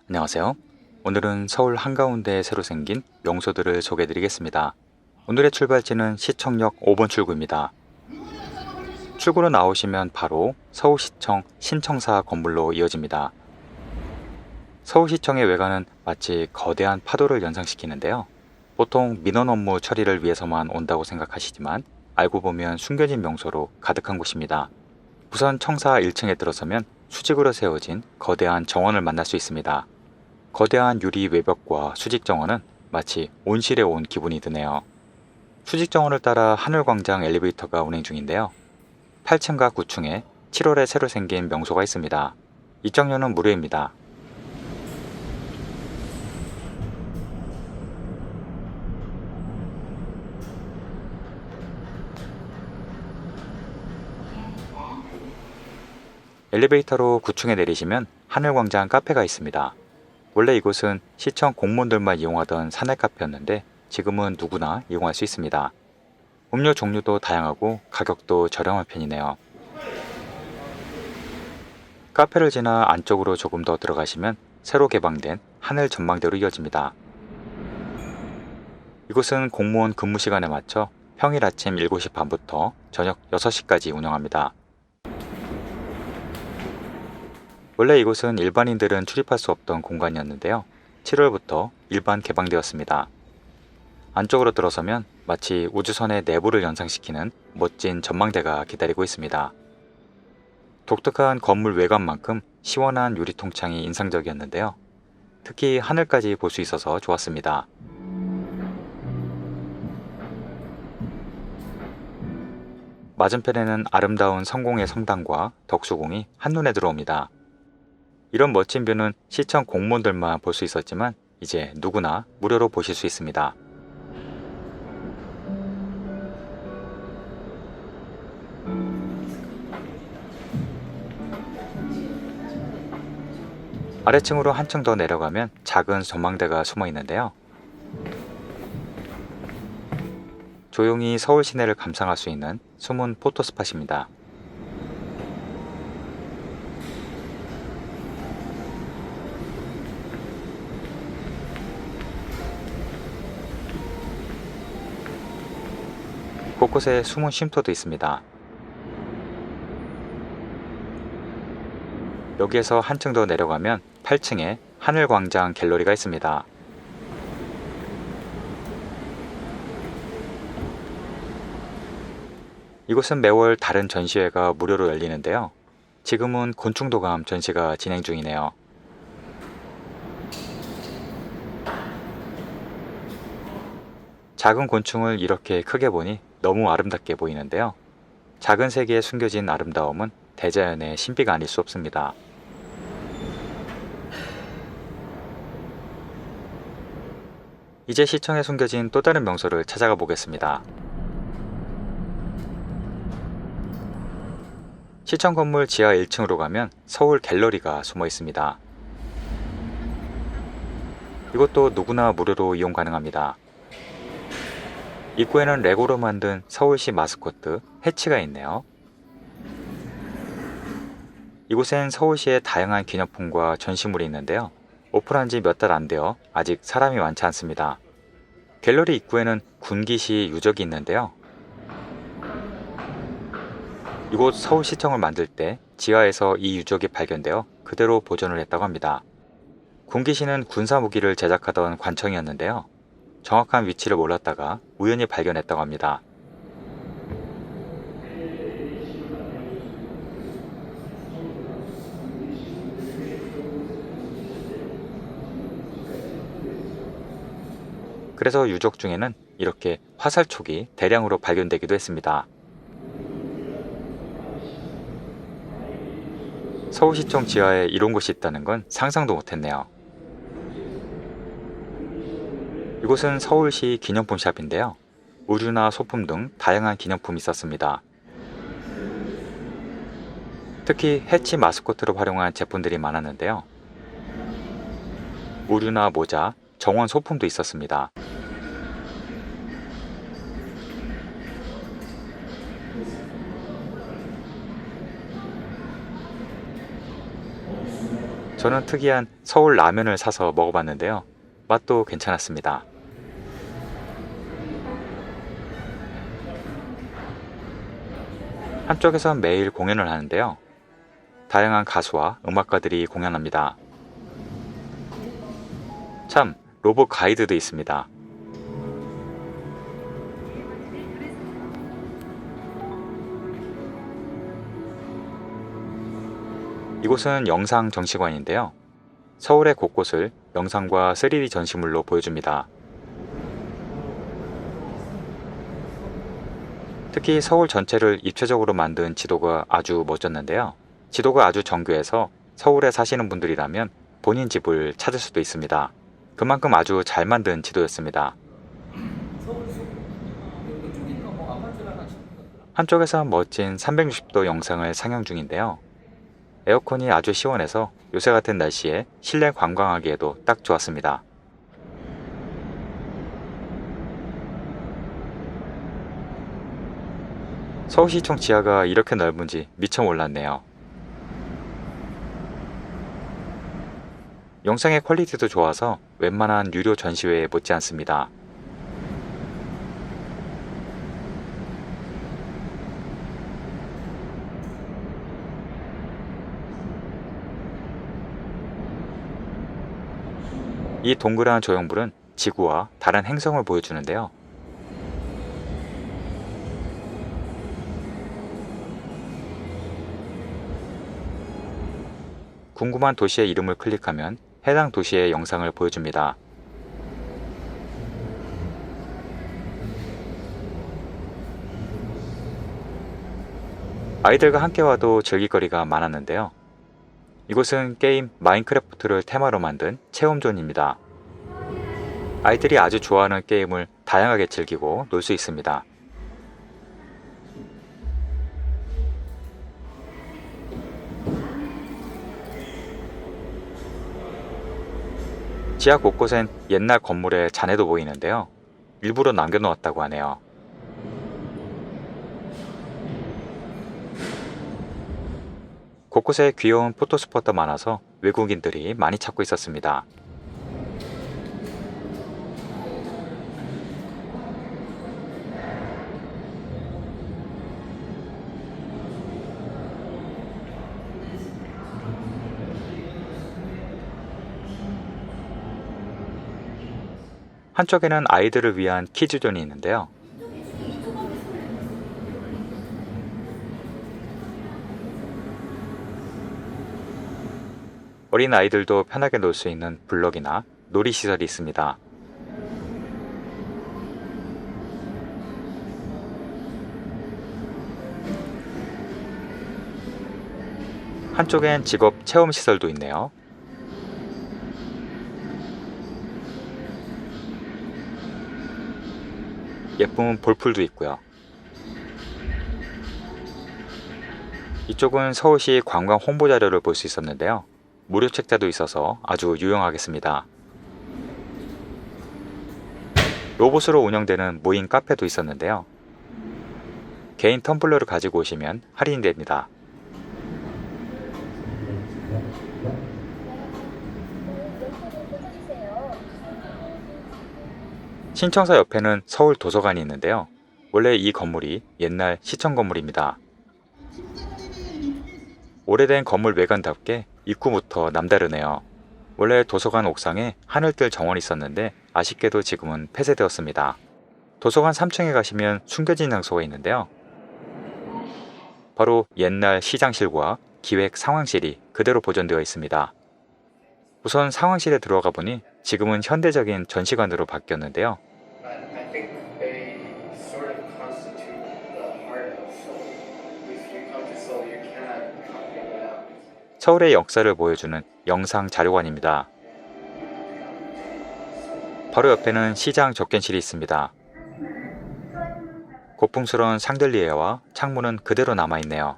안녕하세요. 오늘은 서울 한가운데에 새로 생긴 명소들을 소개해 드리겠습니다. 오늘의 출발지는 시청역 5번 출구입니다. 출구로 나오시면 바로 서울시청 신청사 건물로 이어집니다. 서울시청의 외관은 마치 거대한 파도를 연상시키는데요. 보통 민원 업무 처리를 위해서만 온다고 생각하시지만 알고 보면 숨겨진 명소로 가득한 곳입니다. 우선 청사 1층에 들어서면 수직으로 세워진 거대한 정원을 만날 수 있습니다. 거대한 유리 외벽과 수직 정원은 마치 온실에 온 기분이 드네요. 수직 정원을 따라 하늘광장 엘리베이터가 운행 중인데요. 8층과 9층에 7월에 새로 생긴 명소가 있습니다. 입장료는 무료입니다. 엘리베이터로 9층에 내리시면 하늘광장 카페가 있습니다. 원래 이곳은 시청 공무원들만 이용하던 사내 카페였는데 지금은 누구나 이용할 수 있습니다. 음료 종류도 다양하고 가격도 저렴한 편이네요. 카페를 지나 안쪽으로 조금 더 들어가시면 새로 개방된 하늘 전망대로 이어집니다. 이곳은 공무원 근무 시간에 맞춰 평일 아침 7시 반부터 저녁 6시까지 운영합니다. 원래 이곳은 일반인들은 출입할 수 없던 공간이었는데요. 7월부터 일반 개방되었습니다. 안쪽으로 들어서면 마치 우주선의 내부를 연상시키는 멋진 전망대가 기다리고 있습니다. 독특한 건물 외관만큼 시원한 유리통창이 인상적이었는데요. 특히 하늘까지 볼 수 있어서 좋았습니다. 맞은편에는 아름다운 성공의 성당과 덕수궁이 한눈에 들어옵니다. 이런 멋진 뷰는 시청 공무원들만 볼 수 있었지만 이제 누구나 무료로 보실 수 있습니다. 아래층으로 한층 더 내려가면 작은 전망대가 숨어 있는데요. 조용히 서울 시내를 감상할 수 있는 숨은 포토스팟입니다. 곳곳에 숨은 쉼터도 있습니다. 여기에서 한층 더 내려가면 8층에 하늘광장 갤러리가 있습니다. 이곳은 매월 다른 전시회가 무료로 열리는데요. 지금은 곤충도감 전시가 진행 중이네요. 작은 곤충을 이렇게 크게 보니 너무 아름답게 보이는데요. 작은 세계에 숨겨진 아름다움은 대자연의 신비가 아닐 수 없습니다. 이제 시청에 숨겨진 또 다른 명소를 찾아가 보겠습니다. 시청 건물 지하 1층으로 가면 서울 갤러리가 숨어 있습니다. 이것도 누구나 무료로 이용 가능합니다. 입구에는 레고로 만든 서울시 마스코트 해치가 있네요. 이곳엔 서울시의 다양한 기념품과 전시물이 있는데요. 오픈한 지 몇 달 안 되어 아직 사람이 많지 않습니다. 갤러리 입구에는 군기시 유적이 있는데요. 이곳 서울시청을 만들 때 지하에서 이 유적이 발견되어 그대로 보존을 했다고 합니다. 군기시는 군사무기를 제작하던 관청이었는데요. 정확한 위치를 몰랐다가 우연히 발견했다고 합니다. 그래서 유적 중에는 이렇게 화살촉이 대량으로 발견되기도 했습니다. 서울시청 지하에 이런 곳이 있다는 건 상상도 못했네요. 이곳은 서울시 기념품 샵인데요. 의류나 소품 등 다양한 기념품이 있었습니다. 특히 해치 마스코트로 활용한 제품들이 많았는데요. 의류나 모자, 정원 소품도 있었습니다. 저는 특이한 서울 라면을 사서 먹어봤는데요. 맛도 괜찮았습니다. 한쪽에선 매일 공연을 하는데요. 다양한 가수와 음악가들이 공연합니다. 참, 로봇 가이드도 있습니다. 이곳은 영상 전시관인데요. 서울의 곳곳을 영상과 3D 전시물로 보여줍니다. 특히 서울 전체를 입체적으로 만든 지도가 아주 멋졌는데요. 지도가 아주 정교해서 서울에 사시는 분들이라면 본인 집을 찾을 수도 있습니다. 그만큼 아주 잘 만든 지도였습니다. 한쪽에서 멋진 360도 영상을 상영 중인데요. 에어컨이 아주 시원해서 요새 같은 날씨에 실내 관광하기에도 딱 좋았습니다. 서울시청 지하가 이렇게 넓은지 미처 몰랐네요. 영상의 퀄리티도 좋아서 웬만한 유료 전시회에 못지 않습니다. 이 동그란 조형물은 지구와 다른 행성을 보여주는데요. 궁금한 도시의 이름을 클릭하면 해당 도시의 영상을 보여줍니다. 아이들과 함께 와도 즐길거리가 많았는데요. 이곳은 게임 마인크래프트를 테마로 만든 체험존입니다. 아이들이 아주 좋아하는 게임을 다양하게 즐기고 놀 수 있습니다. 지하 곳곳엔 옛날 건물의 잔해도 보이는데요. 일부러 남겨놓았다고 하네요. 곳곳에 귀여운 포토스팟도 많아서 외국인들이 많이 찾고 있었습니다. 한쪽에는 아이들을 위한 키즈존이 있는데요. 어린 아이들도 편하게 놀 수 있는 블럭이나 놀이시설이 있습니다. 한쪽엔 직업 체험시설도 있네요. 예쁜 볼풀도 있고요. 이쪽은 서울시 관광 홍보 자료를 볼 수 있었는데요. 무료 책자도 있어서 아주 유용하겠습니다. 로봇으로 운영되는 무인 카페도 있었는데요. 개인 텀블러를 가지고 오시면 할인이 됩니다. 신청사 옆에는 서울 도서관이 있는데요. 원래 이 건물이 옛날 시청 건물입니다. 오래된 건물 외관답게 입구부터 남다르네요. 원래 도서관 옥상에 하늘뜰 정원이 있었는데 아쉽게도 지금은 폐쇄되었습니다. 도서관 3층에 가시면 숨겨진 장소가 있는데요. 바로 옛날 시장실과 기획 상황실이 그대로 보존되어 있습니다. 우선 상황실에 들어가 보니 지금은 현대적인 전시관으로 바뀌었는데요. 서울의 역사를 보여주는 영상 자료관입니다. 바로 옆에는 시장 접견실이 있습니다. 고풍스러운 샹들리에와 창문은 그대로 남아있네요.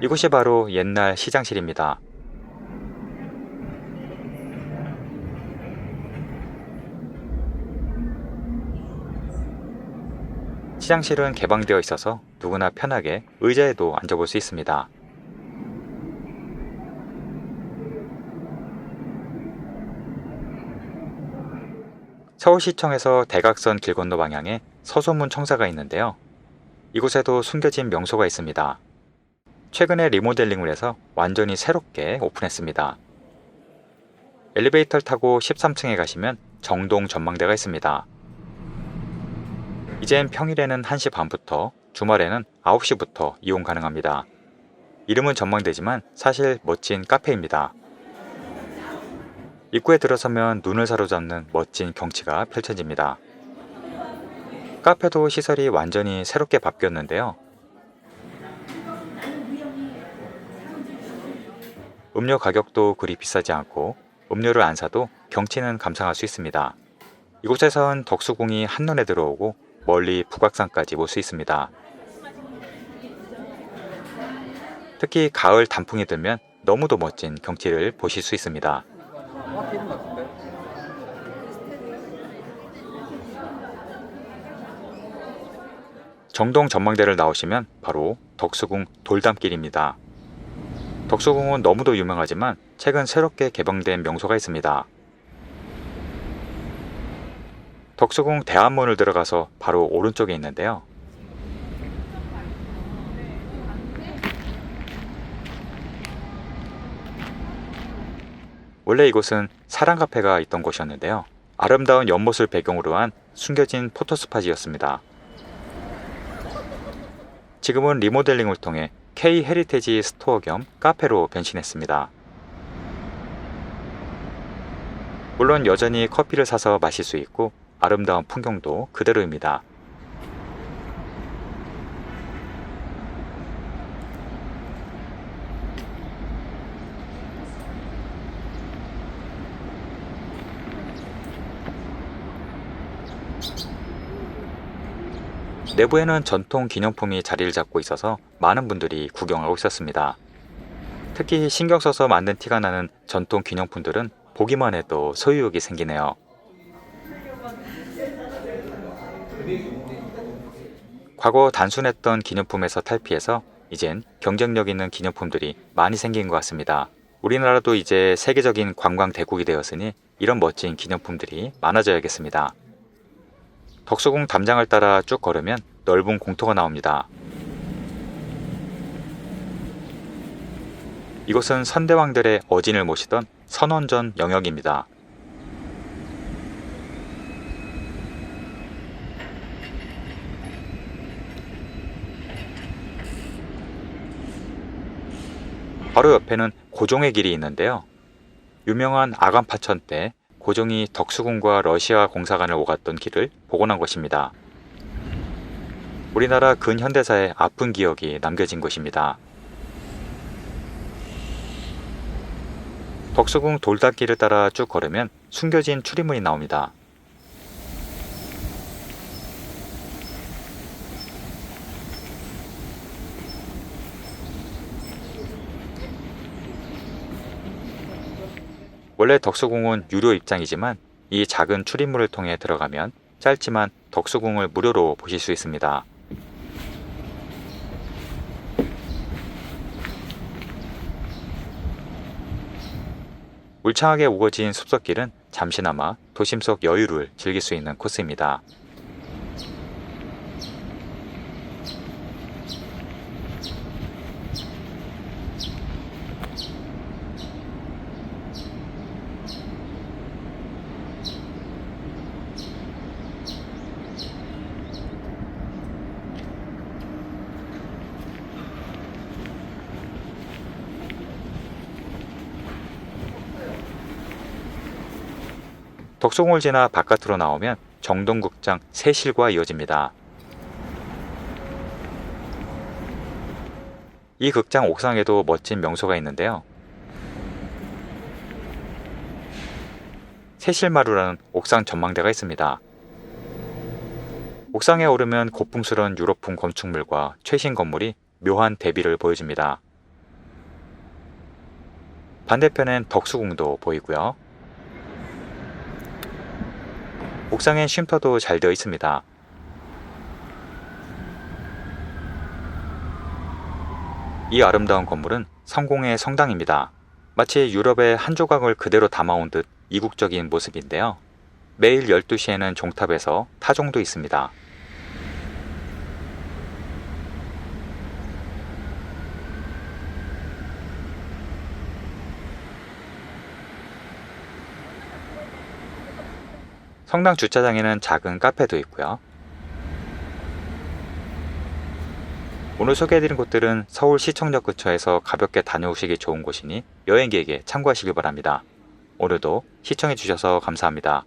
이곳이 바로 옛날 시장실입니다. 시장실은 개방되어 있어서 누구나 편하게 의자에도 앉아볼 수 있습니다. 서울시청에서 대각선 길 건너 방향에 서소문 청사가 있는데요. 이곳에도 숨겨진 명소가 있습니다. 최근에 리모델링을 해서 완전히 새롭게 오픈했습니다. 엘리베이터를 타고 13층에 가시면 정동 전망대가 있습니다. 이젠 평일에는 1시 반부터, 주말에는 9시부터 이용 가능합니다. 이름은 전망대지만 사실 멋진 카페입니다. 입구에 들어서면 눈을 사로잡는 멋진 경치가 펼쳐집니다. 카페도 시설이 완전히 새롭게 바뀌었는데요. 음료 가격도 그리 비싸지 않고 음료를 안 사도 경치는 감상할 수 있습니다. 이곳에선 덕수궁이 한눈에 들어오고 멀리 북악산까지 볼 수 있습니다. 특히 가을 단풍이 들면 너무도 멋진 경치를 보실 수 있습니다. 정동 전망대를 나오시면 바로 덕수궁 돌담길입니다. 덕수궁은 너무도 유명하지만 최근 새롭게 개방된 명소가 있습니다. 덕수궁 대암문을 들어가서 바로 오른쪽에 있는데요. 원래 이곳은 사랑 카페가 있던 곳이었는데요. 아름다운 연못을 배경으로 한 숨겨진 포토스팟이었습니다. 지금은 리모델링을 통해 K 헤리테지 스토어 겸 카페로 변신했습니다. 물론 여전히 커피를 사서 마실 수 있고 아름다운 풍경도 그대로입니다. 내부에는 전통 기념품이 자리를 잡고 있어서 많은 분들이 구경하고 있었습니다. 특히 신경 써서 만든 티가 나는 전통 기념품들은 보기만 해도 소유욕이 생기네요. 과거 단순했던 기념품에서 탈피해서 이젠 경쟁력 있는 기념품들이 많이 생긴 것 같습니다. 우리나라도 이제 세계적인 관광 대국이 되었으니 이런 멋진 기념품들이 많아져야겠습니다. 덕수궁 담장을 따라 쭉 걸으면 넓은 공터가 나옵니다. 이곳은 선대왕들의 어진을 모시던 선원전 영역입니다. 바로 옆에는 고종의 길이 있는데요. 유명한 아간파천 때 고종이 덕수궁과 러시아 공사관을 오갔던 길을 복원한 것입니다. 우리나라 근현대사의 아픈 기억이 남겨진 곳입니다. 덕수궁 돌담길을 따라 쭉 걸으면 숨겨진 출입문이 나옵니다. 원래 덕수궁은 유료 입장이지만 이 작은 출입문을 통해 들어가면 짧지만 덕수궁을 무료로 보실 수 있습니다. 울창하게 우거진 숲속길은 잠시나마 도심 속 여유를 즐길 수 있는 코스입니다. 덕수궁을 지나 바깥으로 나오면 정동극장 세실과 이어집니다. 이 극장 옥상에도 멋진 명소가 있는데요. 세실마루라는 옥상 전망대가 있습니다. 옥상에 오르면 고풍스러운 유럽풍 건축물과 최신 건물이 묘한 대비를 보여줍니다. 반대편엔 덕수궁도 보이고요. 옥상엔 쉼터도 잘 되어 있습니다. 이 아름다운 건물은 성공의 성당입니다. 마치 유럽의 한 조각을 그대로 담아온 듯 이국적인 모습인데요. 매일 12시에는 종탑에서 타종도 있습니다. 성당 주차장에는 작은 카페도 있고요. 오늘 소개해드린 곳들은 서울 시청역 근처에서 가볍게 다녀오시기 좋은 곳이니 여행객에게 참고하시길 바랍니다. 오늘도 시청해주셔서 감사합니다.